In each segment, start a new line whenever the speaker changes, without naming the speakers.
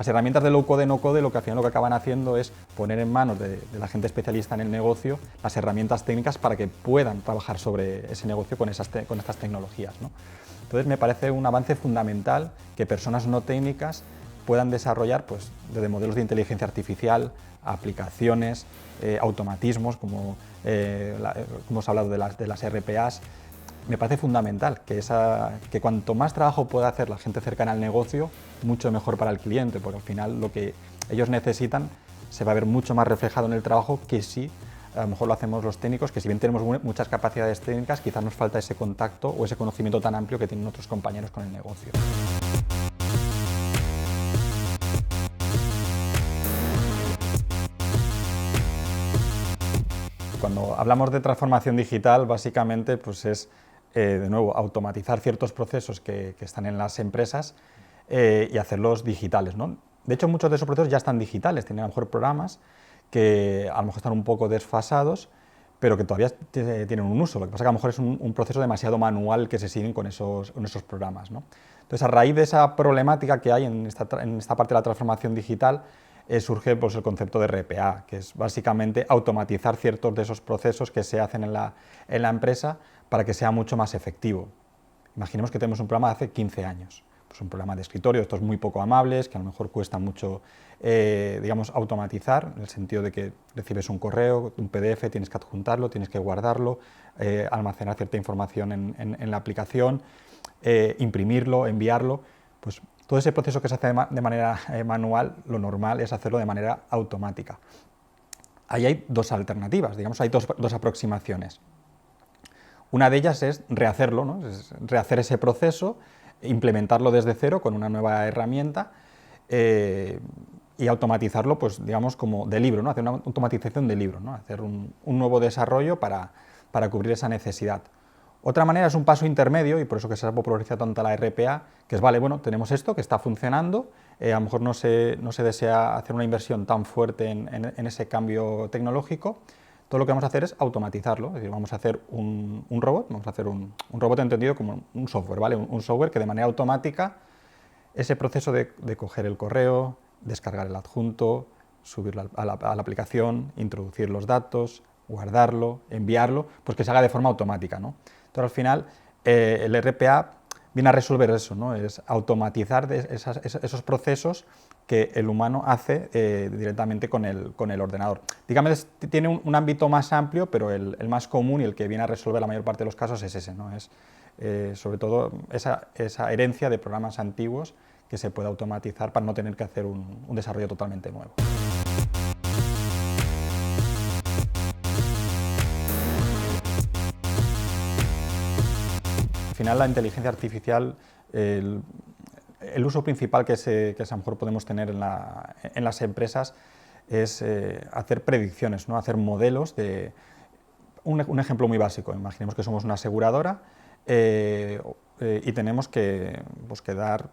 Las herramientas de low-code, no-code, lo que al final lo que acaban haciendo es poner en manos de la gente especialista en el negocio las herramientas técnicas para que puedan trabajar sobre ese negocio con estas tecnologías, ¿no? Entonces me parece un avance fundamental que personas no técnicas puedan desarrollar, pues, desde modelos de inteligencia artificial, aplicaciones, automatismos, como hemos hablado de las RPAs. Me parece fundamental que cuanto más trabajo pueda hacer la gente cercana al negocio, mucho mejor para el cliente, porque al final lo que ellos necesitan se va a ver mucho más reflejado en el trabajo que si a lo mejor lo hacemos los técnicos, que si bien tenemos muchas capacidades técnicas, quizás nos falta ese contacto o ese conocimiento tan amplio que tienen otros compañeros con el negocio. Cuando hablamos de transformación digital, básicamente pues es, de nuevo, automatizar ciertos procesos que están en las empresas y hacerlos digitales, ¿no? De hecho, muchos de esos procesos ya están digitales, tienen a lo mejor programas que a lo mejor están un poco desfasados, pero que todavía tienen un uso. Lo que pasa es que a lo mejor es un proceso demasiado manual que se siguen con esos programas, ¿no? Entonces, a raíz de esa problemática que hay en esta parte de la transformación digital, surge pues, el concepto de RPA, que es básicamente automatizar ciertos de esos procesos que se hacen en la empresa para que sea mucho más efectivo. Imaginemos que tenemos un programa de hace 15 años, pues un programa de escritorio, estos muy poco amables, que a lo mejor cuesta mucho, digamos, automatizar, en el sentido de que recibes un correo, un PDF, tienes que adjuntarlo, tienes que guardarlo, almacenar cierta información en la aplicación, imprimirlo, enviarlo, pues todo ese proceso que se hace de manera manual, lo normal es hacerlo de manera automática. Ahí hay dos alternativas, digamos, hay dos aproximaciones. Una de ellas es rehacerlo, ¿no? Es rehacer ese proceso, implementarlo desde cero con una nueva herramienta y automatizarlo, pues, digamos, como de libro, ¿no? Hacer una automatización de libro, ¿no? Hacer un nuevo desarrollo para cubrir esa necesidad. Otra manera es un paso intermedio, y por eso que se ha popularizado tanto la RPA, que es, vale, bueno, tenemos esto que está funcionando, a lo mejor no se desea hacer una inversión tan fuerte en ese cambio tecnológico, todo lo que vamos a hacer es automatizarlo, es decir, vamos a hacer un robot, vamos a hacer un robot entendido como un software, ¿vale? Un software que de manera automática, ese proceso de coger el correo, descargar el adjunto, subirlo a la aplicación, introducir los datos, guardarlo, enviarlo, pues que se haga de forma automática, ¿no? Entonces, al final, el RPA viene a resolver eso, ¿no? Es automatizar esos procesos que el humano hace directamente con el ordenador. Digamos, tiene un ámbito más amplio, pero el más común y el que viene a resolver la mayor parte de los casos es ese, ¿no? Es sobre todo esa herencia de programas antiguos que se puede automatizar para no tener que hacer un desarrollo totalmente nuevo. Al final, la inteligencia artificial, el uso principal que a lo mejor podemos tener en las empresas es hacer predicciones, ¿no? Hacer modelos de... Un ejemplo muy básico, imaginemos que somos una aseguradora y tenemos que dar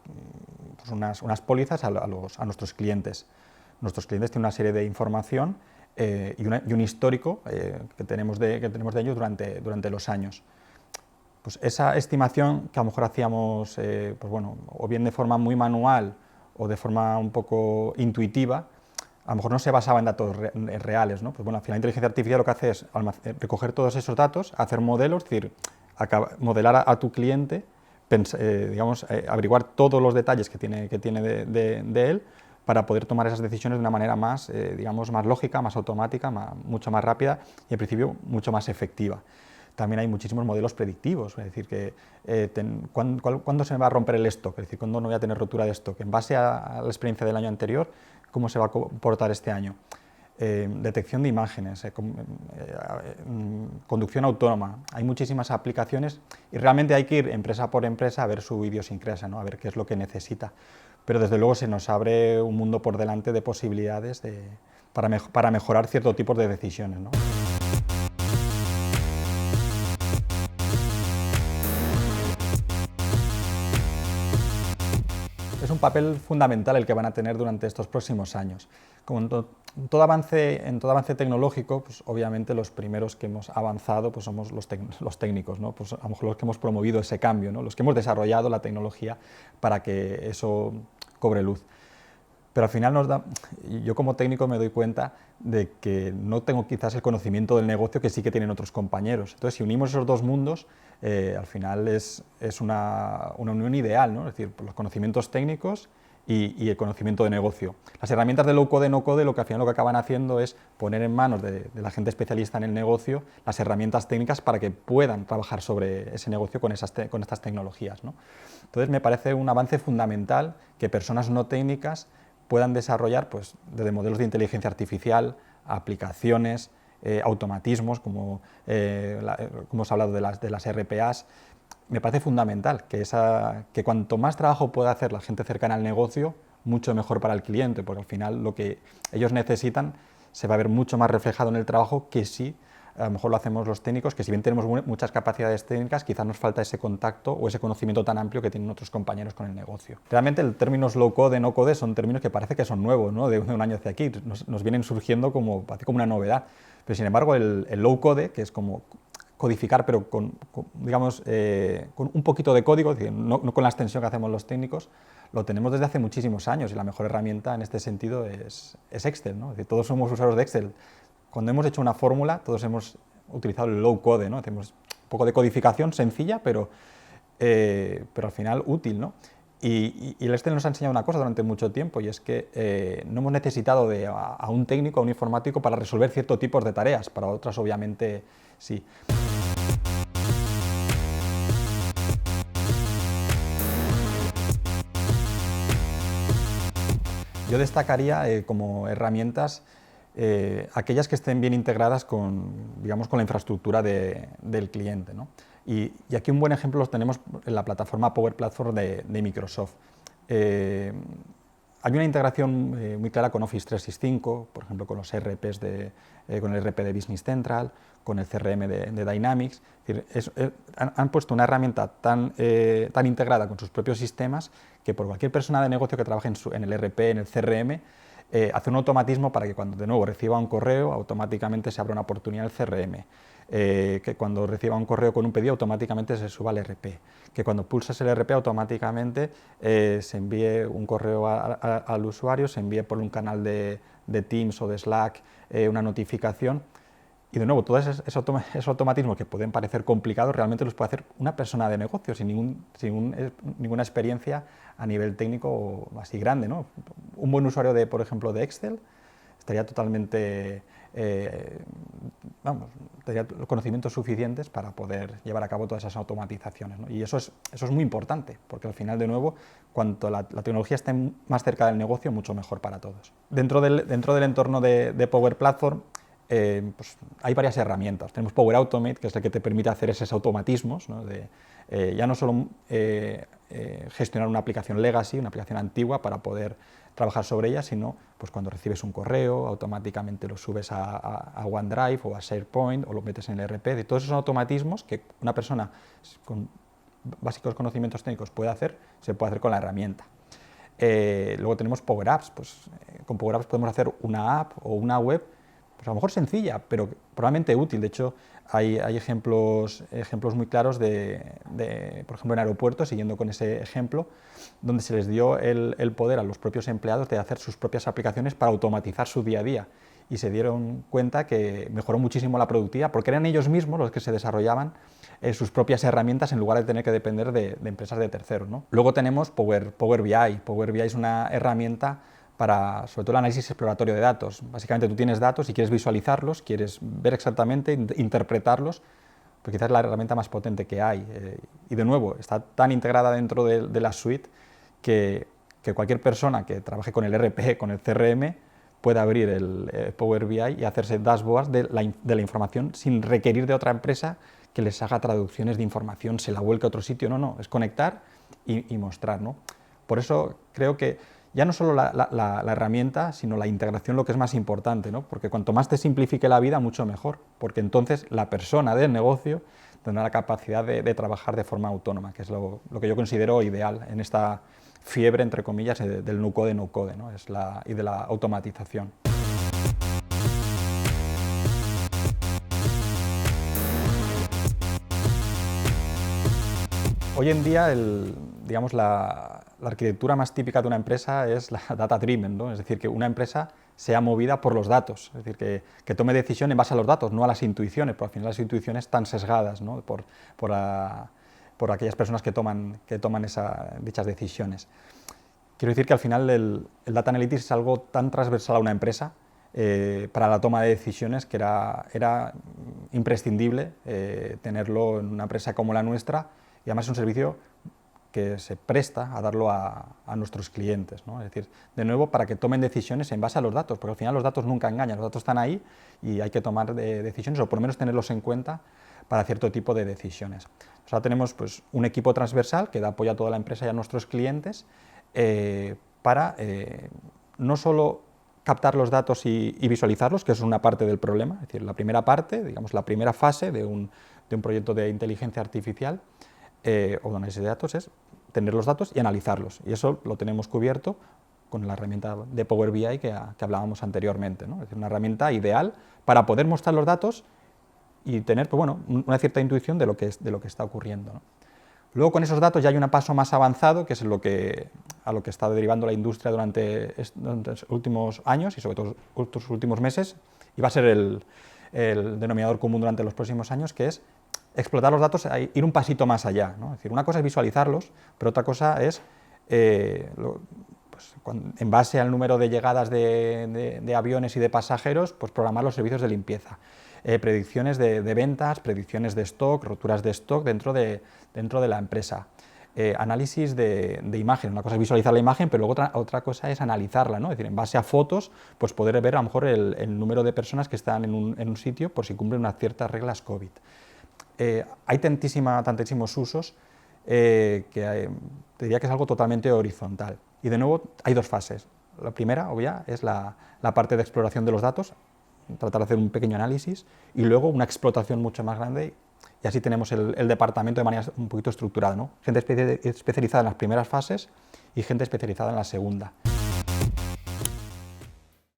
pues, unas pólizas a nuestros clientes. Nuestros clientes tienen una serie de información y un histórico que tenemos de ellos durante los años. Pues esa estimación que a lo mejor hacíamos, pues bueno, o bien de forma muy manual o de forma un poco intuitiva, a lo mejor no se basaba en datos reales, ¿no? Pues bueno, al final la inteligencia artificial lo que hace es recoger todos esos datos, hacer modelos, es decir, modelar a tu cliente, digamos, averiguar todos los detalles que tiene de él para poder tomar esas decisiones de una manera más, digamos, más lógica, más automática, mucho más rápida y en principio mucho más efectiva. También hay muchísimos modelos predictivos, es decir, que ¿cuándo se me va a romper el stock? Es decir, ¿cuándo no voy a tener rotura de stock? En base a la experiencia del año anterior, ¿cómo se va a comportar este año? Detección de imágenes, conducción autónoma. Hay muchísimas aplicaciones y realmente hay que ir empresa por empresa a ver su idiosincrasia, ¿no? A ver qué es lo que necesita. Pero desde luego se nos abre un mundo por delante de posibilidades para mejorar ciertos tipos de decisiones, ¿no? Es un papel fundamental el que van a tener durante estos próximos años. Como en todo avance tecnológico, pues obviamente los primeros que hemos avanzado pues somos los técnicos, ¿no? Pues a lo mejor los que hemos promovido ese cambio, ¿no? Los que hemos desarrollado la tecnología para que eso cobre luz. pero al final yo como técnico me doy cuenta de que no tengo quizás el conocimiento del negocio que sí que tienen otros compañeros. Entonces, si unimos esos dos mundos, al final es una unión ideal, ¿no? Es decir, los conocimientos técnicos y el conocimiento de negocio. Las herramientas de low-code, no-code, lo que al final lo que acaban haciendo es poner en manos de la gente especialista en el negocio las herramientas técnicas para que puedan trabajar sobre ese negocio con estas tecnologías, ¿no? Entonces, me parece un avance fundamental que personas no técnicas puedan desarrollar, pues, desde modelos de inteligencia artificial, aplicaciones, automatismos, como hemos hablado de las RPAs. Me parece fundamental que cuanto más trabajo pueda hacer la gente cercana al negocio, mucho mejor para el cliente, porque al final lo que ellos necesitan se va a ver mucho más reflejado en el trabajo que si a lo mejor lo hacemos los técnicos, que si bien tenemos muchas capacidades técnicas, quizás nos falta ese contacto o ese conocimiento tan amplio que tienen otros compañeros con el negocio. Realmente el términos low code, no code son términos que parece que son nuevos, ¿no? De un año hacia aquí, nos vienen surgiendo como una novedad. Pero sin embargo el low code, que es como codificar, pero digamos, con un poquito de código, es decir, no con la extensión que hacemos los técnicos, lo tenemos desde hace muchísimos años y la mejor herramienta en este sentido es Excel, ¿no? Es decir, todos somos usuarios de Excel. Cuando hemos hecho una fórmula, todos hemos utilizado el low code, ¿no? Hacemos un poco de codificación sencilla, pero al final útil, ¿no? Y el Excel nos ha enseñado una cosa durante mucho tiempo, y es que no hemos necesitado a un técnico, a un informático, para resolver ciertos tipos de tareas, para otras obviamente sí. Yo destacaría como herramientas aquellas que estén bien integradas digamos, con la infraestructura del cliente, ¿no? Y aquí un buen ejemplo los tenemos en la plataforma Power Platform de Microsoft. Hay una integración muy clara con Office 365, por ejemplo, con los ERPs con el ERP de Business Central, con el CRM de Dynamics. Es decir, han puesto una herramienta tan integrada con sus propios sistemas que por cualquier persona de negocio que trabaje en el ERP, en el CRM, hace un automatismo para que cuando de nuevo reciba un correo, automáticamente se abra una oportunidad en el CRM. Que cuando reciba un correo con un pedido, automáticamente se suba al ERP. Que cuando pulsas el ERP, automáticamente se envíe un correo al usuario, se envíe por un canal de Teams o de Slack una notificación. Y de nuevo, todos esos automatismos que pueden parecer complicados, realmente los puede hacer una persona de negocio sin ninguna experiencia a nivel técnico así grande, ¿no? Un buen usuario, por ejemplo, de Excel estaría totalmente, tendría los conocimientos suficientes para poder llevar a cabo todas esas automatizaciones, ¿no? Y eso es muy importante, porque al final, de nuevo, cuanto la tecnología esté más cerca del negocio, mucho mejor para todos. Dentro del entorno de Power Platform, pues hay varias herramientas. Tenemos Power Automate, que es el que te permite hacer esos automatismos, ¿no? Ya no solo gestionar una aplicación legacy, una aplicación antigua, para poder trabajar sobre ella, sino pues cuando recibes un correo, automáticamente lo subes a OneDrive o a SharePoint o lo metes en el ERP. De todos esos automatismos que una persona con básicos conocimientos técnicos puede hacer, se puede hacer con la herramienta. Luego tenemos Power Apps. Pues, con Power Apps podemos hacer una app o una web, pues a lo mejor sencilla, pero probablemente útil. De hecho, hay ejemplos muy claros por ejemplo, en aeropuertos, siguiendo con ese ejemplo, donde se les dio el poder a los propios empleados de hacer sus propias aplicaciones para automatizar su día a día. Y se dieron cuenta que mejoró muchísimo la productividad, porque eran ellos mismos los que se desarrollaban sus propias herramientas en lugar de tener que depender de empresas de terceros, ¿no? Luego tenemos Power BI. Power BI es una herramienta para, sobre todo, el análisis exploratorio de datos. Básicamente tú tienes datos y quieres visualizarlos, quieres ver exactamente, interpretarlos, pues quizás es la herramienta más potente que hay. Y de nuevo, está tan integrada dentro de la suite que cualquier persona que trabaje con el ERP, con el CRM, puede abrir el Power BI y hacerse dashboards de la información sin requerir de otra empresa que les haga traducciones de información, se la vuelque a otro sitio. No, es conectar y mostrar, ¿no? Por eso creo que ya no solo la herramienta, sino la integración lo que es más importante, ¿no? Porque cuanto más te simplifique la vida, mucho mejor, porque entonces la persona del negocio tendrá la capacidad de trabajar de forma autónoma, que es lo que yo considero ideal en esta fiebre, entre comillas, del no-code, ¿no? Y de la automatización. Hoy en día, digamos, la la arquitectura más típica de una empresa es la data driven, ¿no? Es decir, que una empresa sea movida por los datos, es decir, que tome decisión en base a los datos, no a las intuiciones, porque al final las intuiciones están sesgadas, ¿no? por aquellas personas que toman dichas decisiones. Quiero decir que al final el Data Analytics es algo tan transversal a una empresa para la toma de decisiones que era imprescindible tenerlo en una empresa como la nuestra, y además es un servicio que se presta a darlo a nuestros clientes, ¿no? Es decir, de nuevo, para que tomen decisiones en base a los datos, porque al final los datos nunca engañan, los datos están ahí y hay que tomar decisiones, o por lo menos tenerlos en cuenta para cierto tipo de decisiones. Ahora tenemos pues, un equipo transversal que da apoyo a toda la empresa y a nuestros clientes para no solo captar los datos y visualizarlos, que es una parte del problema, es decir, la primera parte, digamos, la primera fase de un proyecto de inteligencia artificial o de análisis de datos es tener los datos y analizarlos, y eso lo tenemos cubierto con la herramienta de Power BI que hablábamos anteriormente, ¿no? Es decir, una herramienta ideal para poder mostrar los datos y tener pues, bueno, una cierta intuición de lo que está ocurriendo, ¿no? Luego con esos datos ya hay un paso más avanzado, que es a lo que está derivando la industria durante los últimos años y sobre todo estos últimos meses, y va a ser el denominador común durante los próximos años, que es explotar los datos, ir un pasito más allá, ¿no? Es decir, una cosa es visualizarlos, pero otra cosa es, en base al número de llegadas de aviones y de pasajeros, pues programar los servicios de limpieza. Predicciones de ventas, predicciones de stock, roturas de stock dentro de la empresa. Análisis de imagen, una cosa es visualizar la imagen, pero luego otra cosa es analizarla, ¿no? Es decir, en base a fotos, pues poder ver a lo mejor el número de personas que están en un sitio por si cumplen unas ciertas reglas COVID. Hay tantísimos usos te diría que es algo totalmente horizontal. Y de nuevo hay dos fases. La primera, obvia, es la parte de exploración de los datos, tratar de hacer un pequeño análisis, y luego una explotación mucho más grande, y así tenemos el departamento de manera un poquito estructurada, ¿no? Gente especializada en las primeras fases y gente especializada en la segunda.